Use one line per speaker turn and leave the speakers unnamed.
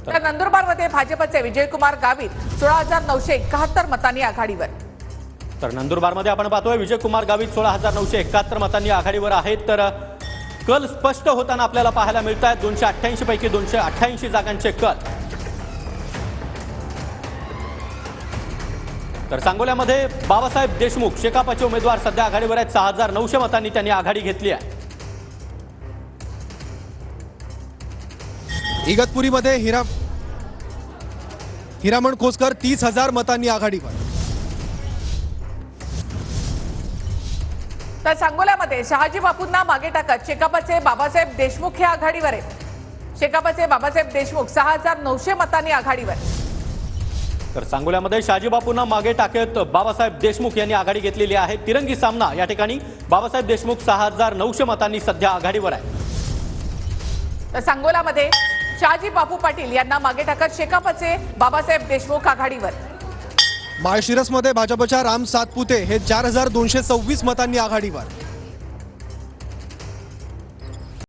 तर नंदुरबारमध्ये भाजपचे विजयकुमार गावित 16,971 मतांनी आघाडीवर.
तर नंदुरबारमध्ये आपण पाहतोय विजयकुमार गावित 16,971 मतांनी आघाडीवर आहेत. तर कल स्पष्ट होताना आपल्याला पाहायला मिळत आहेत. 288 पैकी 288 जागांचे कल. तर सांगोल्यामध्ये बाबासाहेब देशमुख शेकापचे उमेदवार सध्या आघाडीवर आहेत. 6,900 मतांनी त्यांनी आघाडी घेतली आहे.
इगतपुरीमध्ये हिरामण खोसकर 30,000 मतांनी आघाडीवर.
तर सांगोल्यामध्ये शहाजी बापूंना मागे टाकत शेकापचे बाबासाहेब देशमुख हे आघाडीवर आहेत. शेकापचे बाबासाहेब देशमुख 6,900 मतांनी आघाडीवर.
तर सांगोल्यामध्ये शहाजी बापूंना मागे टाकत बाबासाहेब देशमुख यांनी आघाडी घेतलेली आहे. तिरंगी सामना या ठिकाणी बाबासाहेब देशमुख 6,900 मतांनी सध्या आघाडीवर आहे.
तर सांगोल्यामध्ये शहाजी बापू पाटील यांना मागे टाकत शेकापचे बाबासाहेब देशमुख आघाडीवर.
माळशिरसमध्ये भाजपच्या राम सातपुते हे 4,226 मतांनी आघाडीवर.